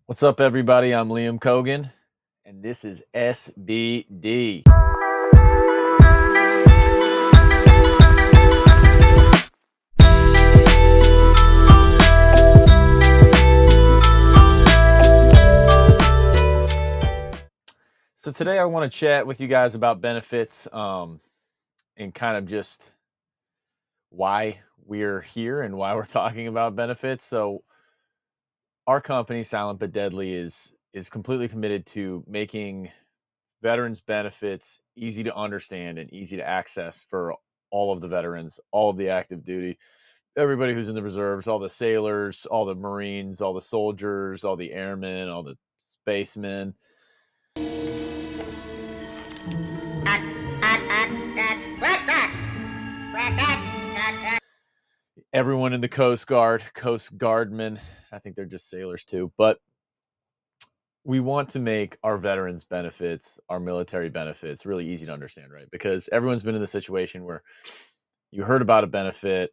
What's up, everybody? I'm Liam Cogan, and this is SBD. So today I want to chat with you guys about benefits, and kind of just why we're here and why we're talking about benefits. So our company, Silent but Deadly, is completely committed to making veterans benefits easy to understand and easy to access for all of the veterans, all of the active duty, everybody who's in the reserves, all the sailors, all the Marines, all the soldiers, all the airmen, all the spacemen, everyone in the Coast Guard, Coast Guardmen. I think they're just sailors too. But we want to make our veterans benefits, our military benefits really easy to understand, right? Because everyone's been in the situation where you heard about a benefit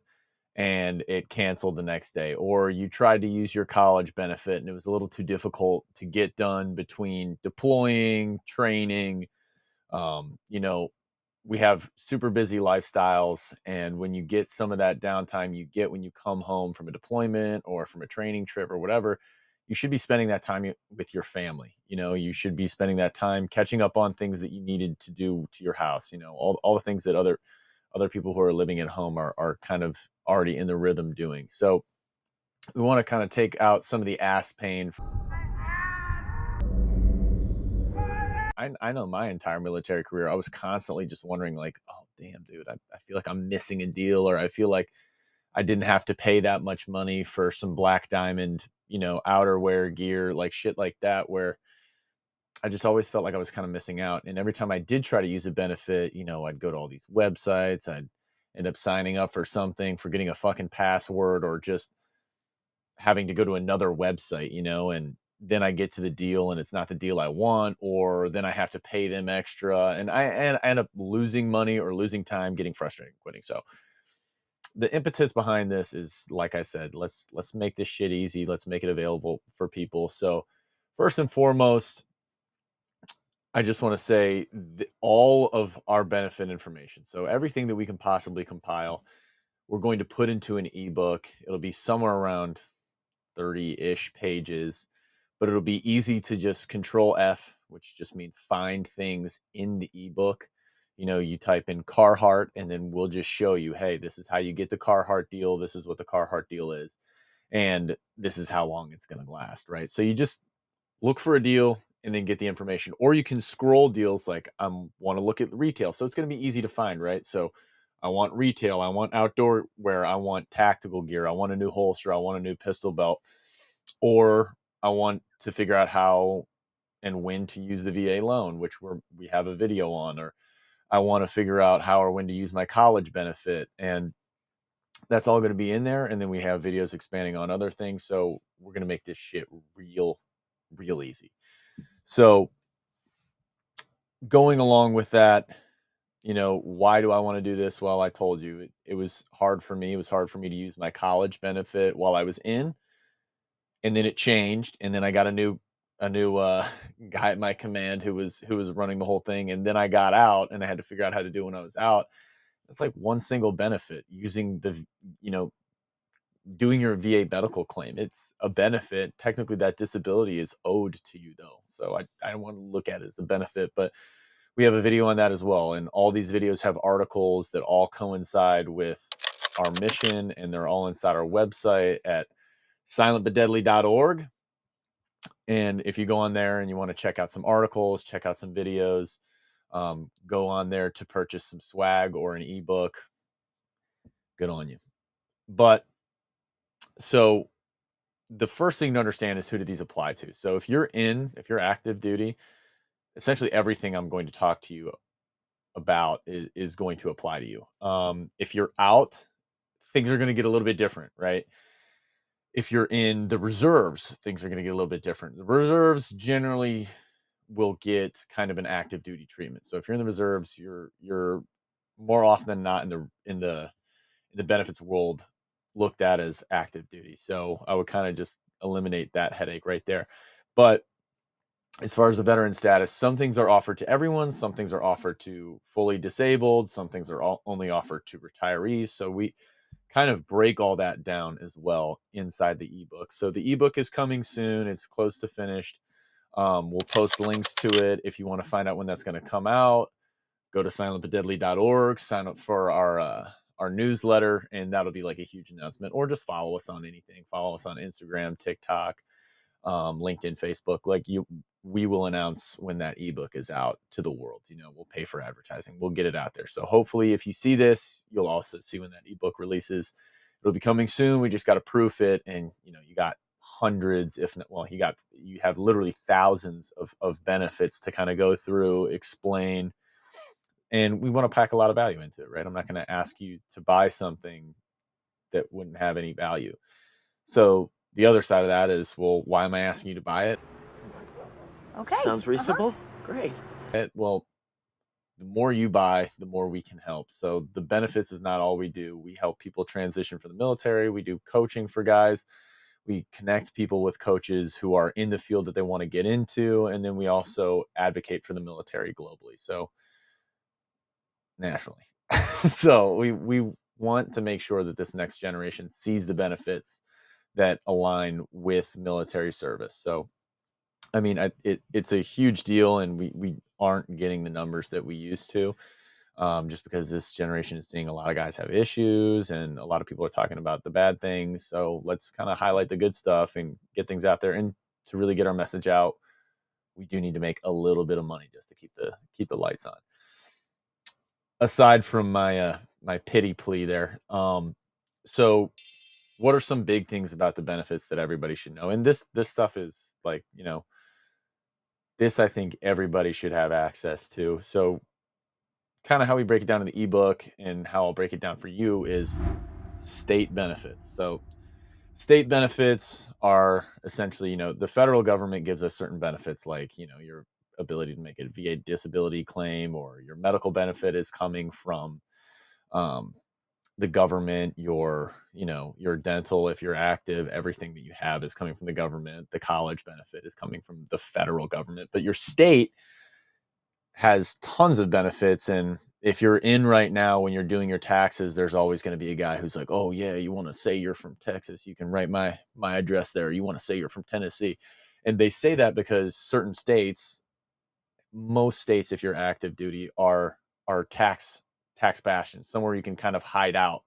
and it canceled the next day, or you tried to use your college benefit and it was a little too difficult to get done between deploying, training. You know, we have super busy lifestyles, and when you get some of that downtime you get when you come home from a deployment or from a training trip or whatever, you should be spending that time with your family. You should be spending that time catching up on things that you needed to do to your house, all the things that other people who are living at home are kind of already in the rhythm doing. So we want to kind of take out some of the ass pain. I know my entire military career, I was constantly just wondering, like, oh, damn, dude, I feel like I'm missing a deal, or I feel like I didn't have to pay that much money for some Black Diamond, outerwear gear, like shit like that, where I just always felt like I was kind of missing out. And every time I did try to use a benefit, I'd go to all these websites, I'd end up signing up for something, forgetting a fucking password, or just having to go to another website, and then I get to the deal and it's not the deal I want, or then I have to pay them extra, and I end up losing money or losing time, getting frustrated, quitting. So the impetus behind this is, like I said, let's make this shit easy. Let's make it available for people. So first and foremost, I just want to say all of our benefit information, so everything that we can possibly compile, we're going to put into an ebook. It'll be somewhere around 30-ish pages, but it'll be easy to just control F, which just means find things in the ebook. You type in Carhartt and then we'll just show you, hey, this is how you get the Carhartt deal. This is what the Carhartt deal is. And this is how long it's going to last, right? So you just look for a deal and then get the information, or you can scroll deals. Like, I want to look at retail, so it's going to be easy to find, right? So I want retail, I want outdoor wear, I want tactical gear, I want a new holster, I want a new pistol belt, or I want to figure out how and when to use the VA loan, which we have a video on, or I want to figure out how or when to use my college benefit. And that's all going to be in there. And then we have videos expanding on other things. So we're going to make this shit real easy. So going along with that, why do I want to do this? Well, I told you it was hard for me. It was hard for me to use my college benefit while I was in, and then it changed, and then I got a new guy at my command who was running the whole thing, and then I got out, and I had to figure out how to do it when I was out. It's like one single benefit using you know doing your VA medical claim. It's a benefit. Technically, that disability is owed to you, though. So I don't want to look at it as a benefit, but we have a video on that as well. And all these videos have articles that all coincide with our mission, and they're all inside our website at silentbutdeadly.org. And if you go on there and you want to check out some articles, check out some videos, go on there to purchase some swag or an ebook, good on you. But so the first thing to understand is, who do these apply to? So if you're active duty, essentially everything I'm going to talk to you about is going to apply to you. If you're out, things are going to get a little bit different, right? If you're in the reserves, things are going to get a little bit different. The reserves generally will get kind of an active duty treatment. So if you're in the reserves, you're more often than not in the benefits world looked at as active duty. So I would kind of just eliminate that headache right there. But as far as the veteran status, some things are offered to everyone, some things are offered to fully disabled, some things are only offered to retirees. So we kind of break all that down as well inside the ebook. So the ebook is coming soon. It's close to finished. We'll post links to it if you want to find out when that's going to come out. Go to silentbutdeadly.org, sign up for our newsletter, and that'll be like a huge announcement. Or just follow us on anything. Follow us on Instagram, TikTok, LinkedIn, Facebook. We will announce when that ebook is out to the world. We'll pay for advertising. We'll get it out there. So hopefully, if you see this, you'll also see when that ebook releases. It'll be coming soon. We just got to proof it, and you got hundreds, if not, well, you have literally thousands of benefits to kind of go through, explain, and we want to pack a lot of value into it, right? I'm not going to ask you to buy something that wouldn't have any value. So the other side of that is, well, why am I asking you to buy it? Okay. Sounds reasonable. Great. Well, the more you buy, the more we can help. So the benefits is not all we do. We help people transition from the military. We do coaching for guys. We connect people with coaches who are in the field that they want to get into. And then we also advocate for the military globally. So nationally. So we want to make sure that this next generation sees the benefits that align with military service. So I mean, it's a huge deal, and we aren't getting the numbers that we used to, just because this generation is seeing a lot of guys have issues, and a lot of people are talking about the bad things. So let's kind of highlight the good stuff and get things out there. And to really get our message out, we do need to make a little bit of money just to keep the lights on. Aside from my pity plea there, so what are some big things about the benefits that everybody should know? And this stuff is like, this I think everybody should have access to. So kind of how we break it down in the ebook and how I'll break it down for you is state benefits. So state benefits are essentially, the federal government gives us certain benefits, like, your ability to make a VA disability claim, or your medical benefit is coming from um, the government. Your dental, if you're active, everything that you have is coming from the government. The college benefit is coming from the federal government, but your state has tons of benefits. And if you're in right now, when you're doing your taxes, there's always going to be a guy who's like, oh yeah, you want to say you're from Texas, you can write my address there. You want to say you're from Tennessee. And they say that because certain states, most states, if you're active duty, are tax bastions, somewhere you can kind of hide out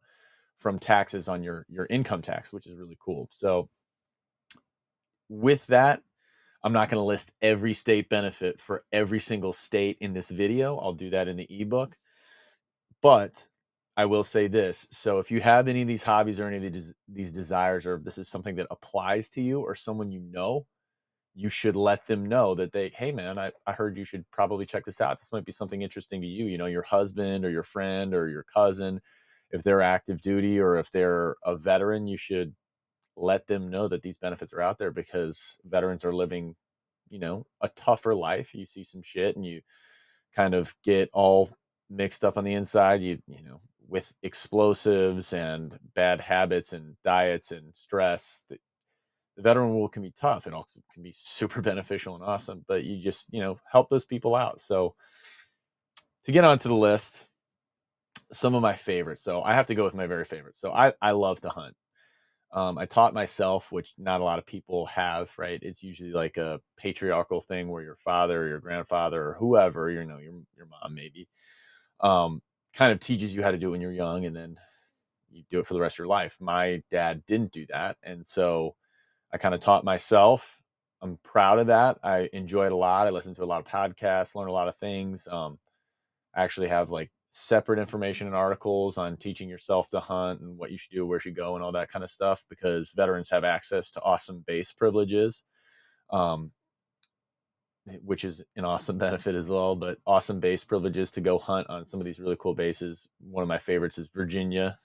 from taxes on your income tax, which is really cool. So with that, I'm not going to list every state benefit for every single state in this video. I'll do that in the ebook. But I will say this. So if you have any of these hobbies or any of these desires, or if this is something that applies to you or someone you should let them know that hey man, I heard you should probably check this out. This might be something interesting to you. Your husband or your friend or your cousin, if they're active duty or if they're a veteran, you should let them know that these benefits are out there, because veterans are living, a tougher life. You see some shit and you kind of get all mixed up on the inside, with explosives and bad habits and diets and stress. The veteran world can be tough. It also can be super beneficial and awesome, but you just, help those people out. So to get onto the list, some of my favorites. So I have to go with my very favorite. So I love to hunt. I taught myself, which not a lot of people have, right? It's usually like a patriarchal thing where your father or your grandfather or whoever, your mom maybe, kind of teaches you how to do it when you're young, and then you do it for the rest of your life. My dad didn't do that. And so I kind of taught myself. I'm proud of that. I enjoy it a lot. I listen to a lot of podcasts, learn a lot of things. I actually have like separate information and articles on teaching yourself to hunt and what you should do, where you should go, and all that kind of stuff, because veterans have access to awesome base privileges, um, which is an awesome benefit as well. But awesome base privileges to go hunt on some of these really cool bases. One of my favorites is Virginia.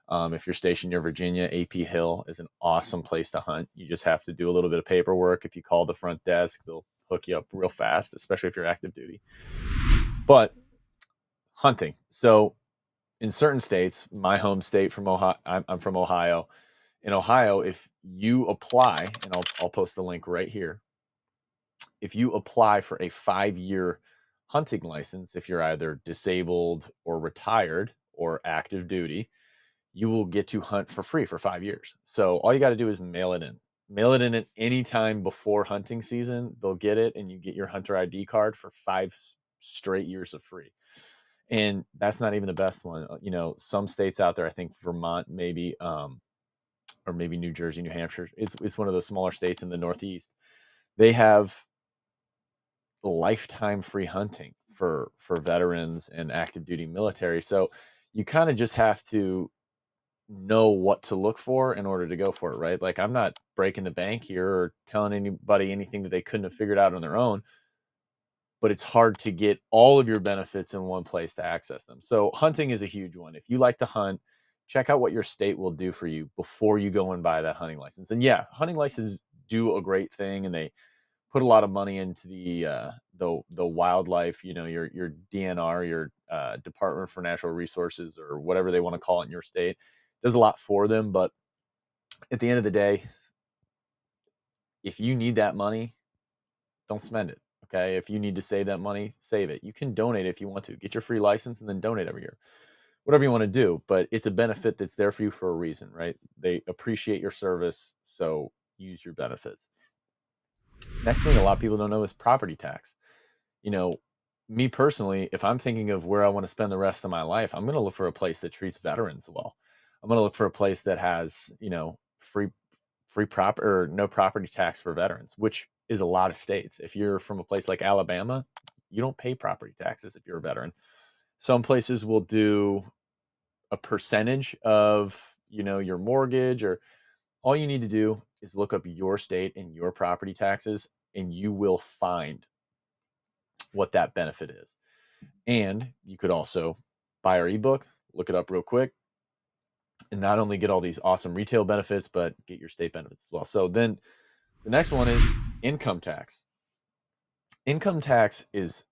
If you're stationed near Virginia, AP Hill is an awesome place to hunt. You just have to do a little bit of paperwork. If you call the front desk, they'll hook you up real fast, especially if you're active duty. But hunting. So in certain states, my home state from Ohio, I'm from Ohio. In Ohio, if you apply, and I'll post the link right here. if you apply for a 5-year hunting license, if you're either disabled or retired or active duty, you will get to hunt for free for 5 years. So all you got to do is mail it in. Mail it in at any time before hunting season. They'll get it, and you get your hunter ID card for straight years of free. And that's not even the best one. Some states out there, I think Vermont, maybe, or maybe New Jersey, New Hampshire, it's one of those smaller states in the Northeast. They have lifetime free hunting for veterans and active duty military. So you kind of just have to know what to look for in order to go for it, right? Like, I'm not breaking the bank here or telling anybody anything that they couldn't have figured out on their own, but it's hard to get all of your benefits in one place to access them. So hunting is a huge one. If you like to hunt, check out what your state will do for you before you go and buy that hunting license. And yeah, hunting licenses do a great thing, and they put a lot of money into the wildlife, your DNR, your Department for Natural Resources, or whatever they want to call it in your state. Does a lot for them, but at the end of the day, if you need that money, don't spend it. Okay. If you need to save that money, save it. You can donate if you want to. Get your free license and then donate every year. Whatever you want to do, but it's a benefit that's there for you for a reason, right? They appreciate your service, so use your benefits. Next thing a lot of people don't know is property tax. You know, Me personally, if I'm thinking of where I want to spend the rest of my life, I'm going to look for a place that treats veterans well. I'm going to look for a place that has, free prop or no property tax for veterans, which is a lot of states. If you're from a place like Alabama, you don't pay property taxes if you're a veteran. Some places will do a percentage of, your mortgage, or all you need to do is look up your state and your property taxes, and you will find what that benefit is. And you could also buy our ebook, look it up real quick, and not only get all these awesome retail benefits, but get your state benefits as well. So then the next one is income tax. Income tax is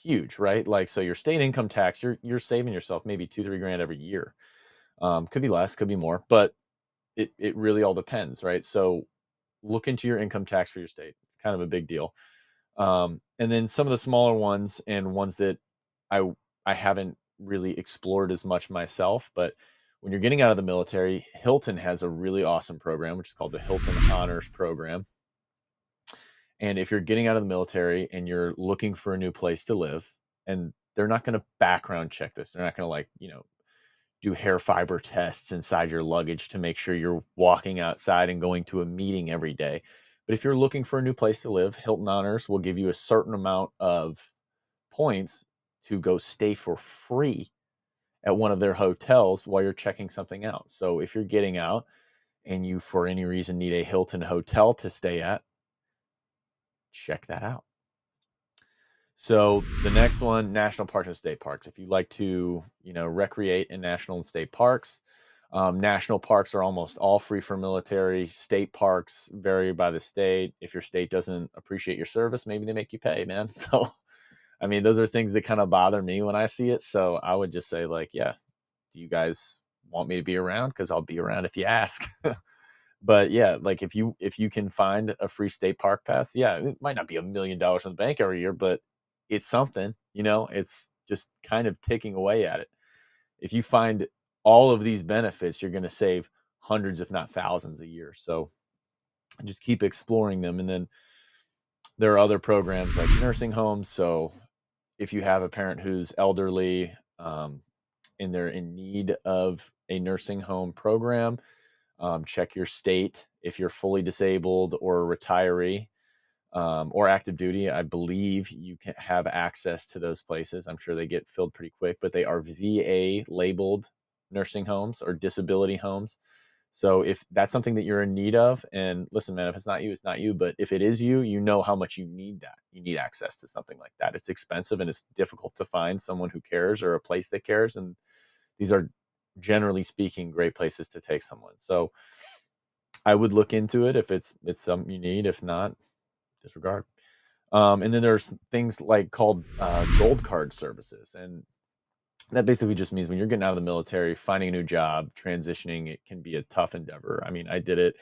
huge, right? Like, so your state income tax, you're saving yourself maybe 2-3 grand every year. Could be less, could be more, but it really all depends, right? So look into your income tax for your state. It's kind of a big deal. And then some of the smaller ones, and ones that I I haven't really explored as much myself, but when you're getting out of the military, Hilton has a really awesome program, which is called the Hilton Honors Program. And if you're getting out of the military and you're looking for a new place to live, and they're not going to background check this, they're not going to, like, do hair fiber tests inside your luggage to make sure you're walking outside and going to a meeting every day. But if you're looking for a new place to live, Hilton Honors will give you a certain amount of points to go stay for free at one of their hotels while you're checking something out. So if you're getting out and you, for any reason, need a Hilton hotel to stay at, check that out. So the next one, national parks and state parks. If you like to, recreate in national and state parks, national parks are almost all free for military. State parks vary by the state. If your state doesn't appreciate your service, maybe they make you pay, man. So, I mean, those are things that kind of bother me when I see it. So I would just say, like, yeah, do you guys want me to be around? Because I'll be around if you ask. But yeah, like, if you can find a free state park pass, yeah, it might not be $1 million in the bank every year, but it's something. It's just kind of taking away at it. If you find all of these benefits, you're going to save hundreds, if not thousands, a year. So just keep exploring them. And then there are other programs like nursing homes. So if you have a parent who's elderly, and they're in need of a nursing home program, check your state. If you're fully disabled or a retiree, or active duty, I believe you can have access to those places. I'm sure they get filled pretty quick, but they are VA labeled nursing homes or disability homes. So if that's something that you're in need of, and listen, man, if it's not you, it's not you. But if it is you, you know how much you need that. You need access to something like that. It's expensive, and it's difficult to find someone who cares or a place that cares. And these are, generally speaking, great places to take someone. So I would look into it if it's something you need. If not, disregard. And then there's things like called gold card services, and that basically just means when you're getting out of the military, finding a new job, transitioning, it can be a tough endeavor. I mean, I did it.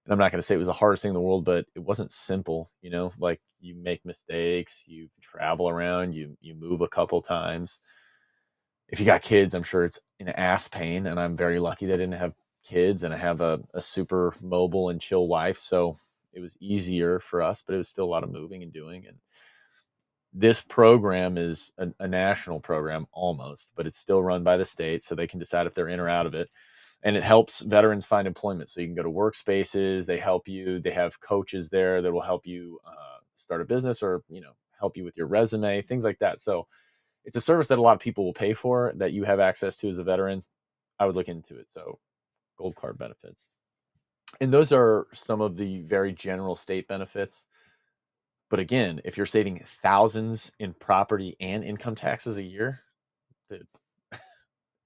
And I'm not going to say it was the hardest thing in the world, but it wasn't simple. Like you make mistakes, you travel around, you move a couple times. If you got kids, I'm sure it's an ass pain, and I'm very lucky that I didn't have kids, and I have a super mobile and chill wife, so it was easier for us, but it was still a lot of moving and doing. And this program is a national program almost, but it's still run by the state, so they can decide if they're in or out of it. And it helps veterans find employment. So you can go to workspaces. They help you. They have coaches there that will help you start a business, or help you with your resume, things like that. So it's a service that a lot of people will pay for, that you have access to as a veteran. I would look into it. So gold card benefits, and those are some of the very general state benefits. But again, if you're saving thousands in property and income taxes a year, dude,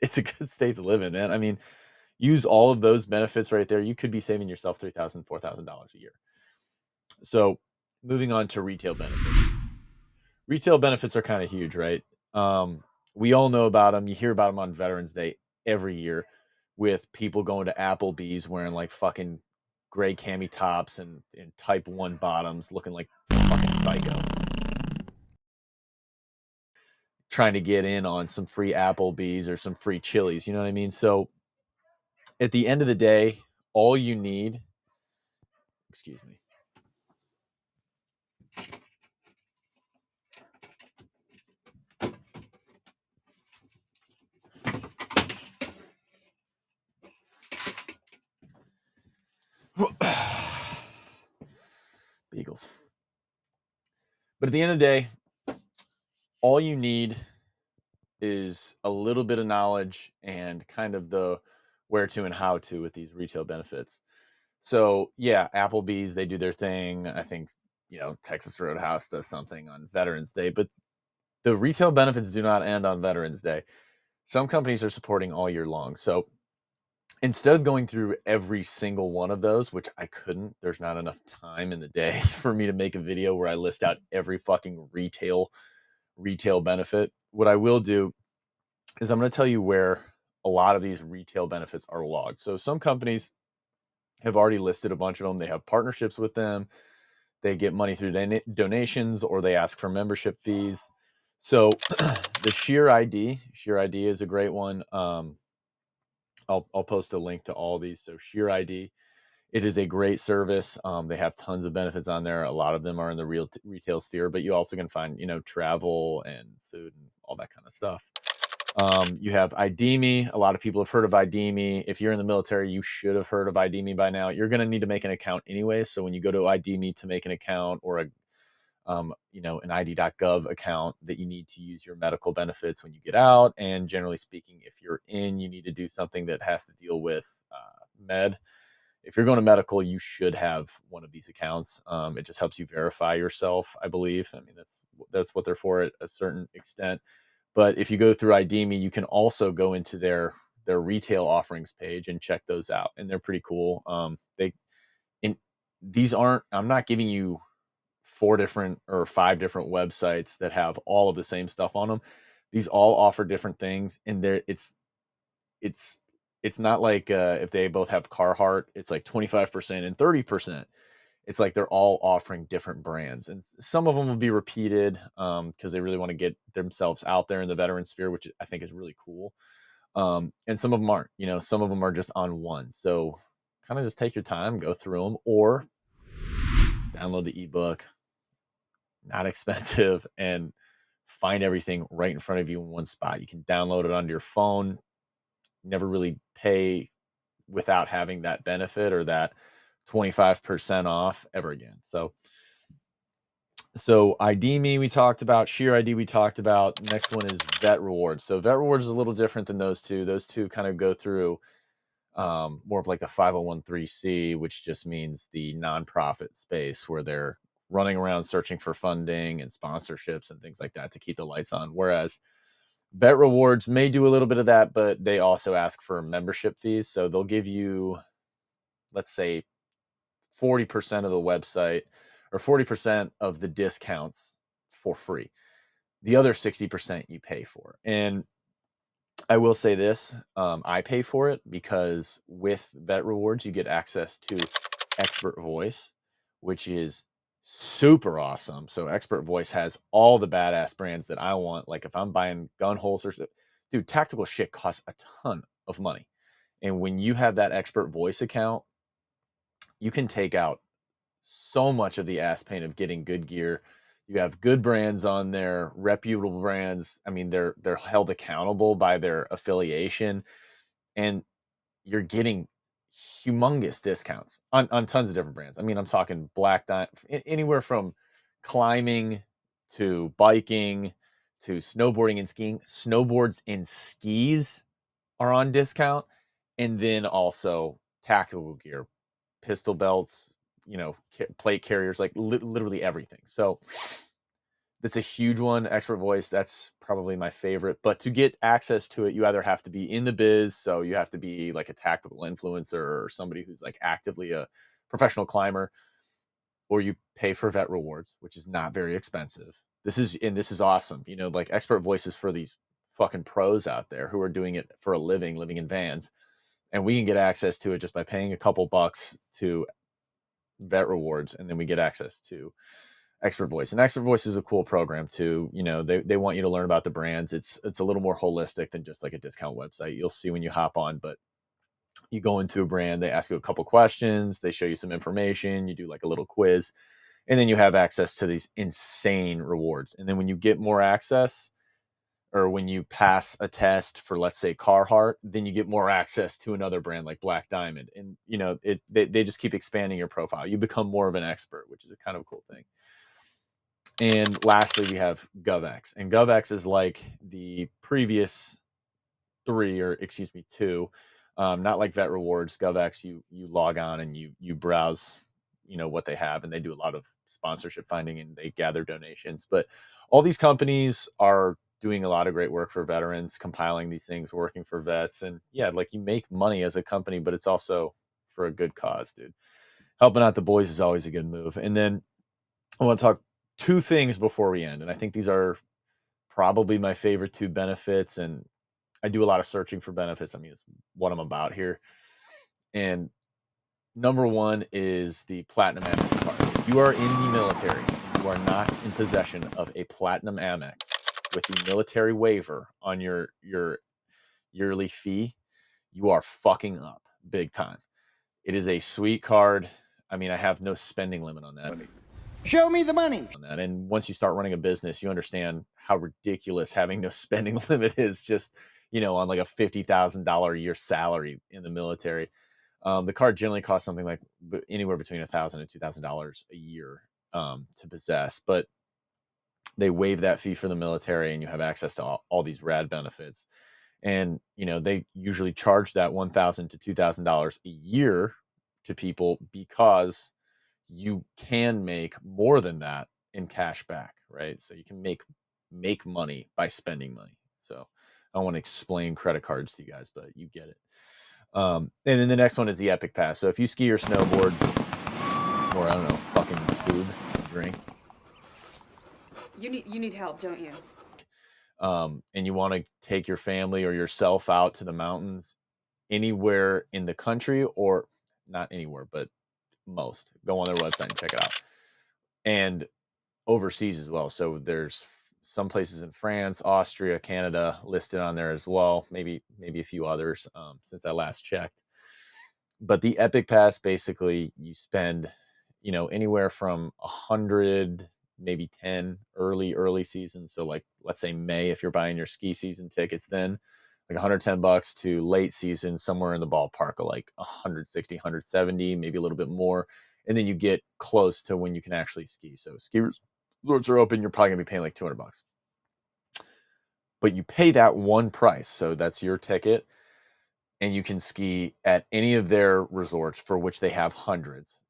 it's a good state to live in, man. I mean, use all of those benefits right there. You could be saving yourself $3,000, $4,000 a year. So moving on to retail benefits. Retail benefits are kind of huge, right? We all know about them. You hear about them on Veterans Day every year, with people going to Applebee's wearing like fucking gray cami tops and type 1 bottoms, looking like fucking psycho, trying to get in on some free Applebee's or some free Chili's. You know what I mean? So at the end of the day, all you need, excuse me, Beagles. But at the end of the day, all you need is a little bit of knowledge and kind of the where to and how to with these retail benefits. So yeah, Applebee's, they do their thing. I think, Texas Roadhouse does something on Veterans Day, but the retail benefits do not end on Veterans Day. Some companies are supporting all year long. So instead of going through every single one of those, which I couldn't, there's not enough time in the day for me to make a video where I list out every fucking retail benefit. What I will do is I'm going to tell you where a lot of these retail benefits are logged. So some companies have already listed a bunch of them. They have partnerships with them. They get money through donations, or they ask for membership fees. So the Sheer ID is a great one. I'll post a link to all these. So Sheer ID, it is a great service. They have tons of benefits on there. A lot of them are in the retail sphere, but you also can find, travel and food and all that kind of stuff. You have ID.me. A lot of people have heard of ID.me. If you're in the military, you should have heard of ID.me by now. You're going to need to make an account anyway. So when you go to ID.me to make an account, or an ID.gov account, that you need to use your medical benefits when you get out. And generally speaking, if you're in, you need to do something that has to deal with med. If you're going to medical, you should have one of these accounts. It just helps you verify yourself, I believe. I mean, that's what they're for at a certain extent. But if you go through ID.me, you can also go into their retail offerings page and check those out, and they're pretty cool. I'm not giving you 4 different or 5 different websites that have all of the same stuff on them. These all offer different things, and it's it's not like if they both have Carhartt, it's like 25% and 30%. It's like they're all offering different brands, and some of them will be repeated because they really want to get themselves out there in the veteran sphere, which I think is really cool. And some of them aren't. Some of them are just on one. So kind of just take your time, go through them, or download the ebook. Not expensive, and find everything right in front of you in one spot. You can download it onto your phone. Never really pay without having that benefit or that 25% off ever again. So ID.me we talked about, Sheer ID we talked about. Next one is Vet Rewards. So Vet Rewards is a little different than those two. Those two kind of go through more of like the 501(c), which just means the nonprofit space where they're running around searching for funding and sponsorships and things like that to keep the lights on. Whereas Vet Rewards may do a little bit of that, but they also ask for membership fees. So they'll give you, let's say, 40% of the website or 40% of the discounts for free. The other 60% you pay for. And I will say this, I pay for it because with Vet Rewards, you get access to Expert Voice, which is super awesome. So Expert Voice has all the badass brands that I want. Like if I'm buying gun holsters, dude, tactical shit costs a ton of money. And when you have that Expert Voice account, you can take out so much of the ass pain of getting good gear. You have good brands on there, reputable brands. I mean, they're held accountable by their affiliation, and you're getting humongous discounts on tons of different brands. I mean, I'm talking Black Diamond, anywhere from climbing to biking to snowboarding and skiing. Snowboards and skis are on discount, and then also tactical gear, pistol belts, plate carriers, like literally everything. So that's a huge one. Expert Voice, that's probably my favorite. But to get access to it, you either have to be in the biz, so you have to be like a tactical influencer or somebody who's like actively a professional climber, or you pay for vet rewards, which is not very expensive. This is awesome. Like Expert Voice is for these fucking pros out there who are doing it for a living, living in vans. And we can get access to it just by paying a couple bucks to vet rewards, and then we get access to Expert Voice. And Expert Voice is a cool program too. They want you to learn about the brands. It's a little more holistic than just like a discount website. You'll see when you hop on, but you go into a brand, they ask you a couple questions, they show you some information, you do like a little quiz, and then you have access to these insane rewards. And then when you get more access, or when you pass a test for, let's say, Carhartt, then you get more access to another brand like Black Diamond. And they just keep expanding your profile. You become more of an expert, which is a kind of a cool thing. And lastly, we have GovX. And GovX is like the previous three, or excuse me, two. Not like Vet Rewards. GovX, you log on and you browse, what they have, and they do a lot of sponsorship finding and they gather donations. But all these companies are doing a lot of great work for veterans, compiling these things, working for vets, and yeah, like you make money as a company, but it's also for a good cause, dude. Helping out the boys is always a good move. And then I want to talk two things before we end, and I think these are probably my favorite two benefits, and I do a lot of searching for benefits. I mean, it's what I'm about here. And number one is the Platinum Amex card. If you are in the military and you are not in possession of a Platinum Amex with the military waiver on your yearly fee, you are fucking up big time. It is a sweet card. I mean, I have no spending limit on that. Show me the money. And once you start running a business, you understand how ridiculous having no spending limit is, just, on like a $50,000 a year salary in the military. The card generally costs something like anywhere between $1,000 and $2,000 a year to possess, but they waive that fee for the military and you have access to all these rad benefits. And, they usually charge that $1,000 to $2,000 a year to people because you can make more than that in cash back, right? So you can make money by spending money. So I don't want to explain credit cards to you guys, but you get it. And then the next one is the Epic Pass. So if you ski or snowboard, or I don't know, fucking tube, drink, You need help, don't you? and you want to take your family or yourself out to the mountains anywhere in the country, or not anywhere, but most, go on their website and check it out. And overseas as well. So there's some places in France, Austria, Canada listed on there as well. Maybe a few others since I last checked. But the Epic Pass, basically, you spend, anywhere from 100, maybe 10 early season. So like, let's say May, if you're buying your ski season tickets, then like $110 to late season, somewhere in the ballpark of like 160, 170, maybe a little bit more. And then you get close to when you can actually ski. So ski resorts are open, you're probably gonna be paying like $200. But you pay that one price. So that's your ticket. And you can ski at any of their resorts, for which they have hundreds,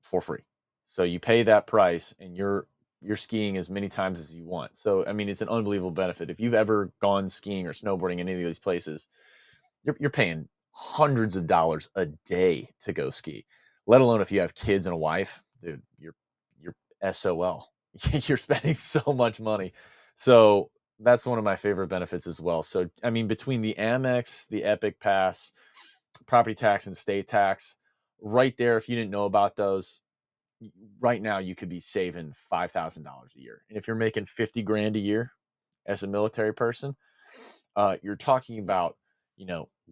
for free. So you pay that price and you're skiing as many times as you want. So I mean, it's an unbelievable benefit. If you've ever gone skiing or snowboarding in any of these places, you're paying hundreds of dollars a day to go ski. Let alone if you have kids and a wife, dude, you're SOL. You're spending so much money. So that's one of my favorite benefits as well. So I mean, between the Amex, the Epic Pass, property tax and state tax, right there, if you didn't know about those, right now you could be saving $5,000 a year. And if you're making 50 grand a year as a military person, you're talking about,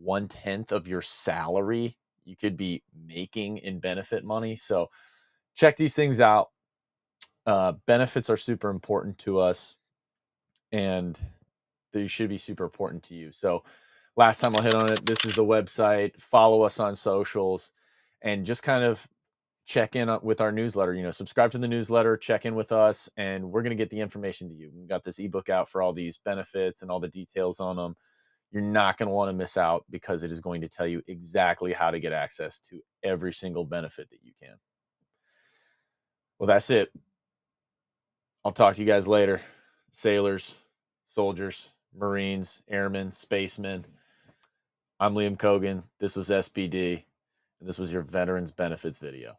1/10 of your salary you could be making in benefit money. So check these things out. Benefits are super important to us, and they should be super important to you. So last time I'll hit on it. This is the website. Follow us on socials, and just kind of check in with our newsletter. Subscribe to the newsletter, check in with us, and we're going to get the information to you. We've got this ebook out for all these benefits and all the details on them. You're not going to want to miss out, because it is going to tell you exactly how to get access to every single benefit that you can. Well, that's it. I'll talk to you guys later. Sailors, soldiers, Marines, airmen, spacemen. I'm Liam Cogan. This was SBD, and this was your Veterans Benefits video.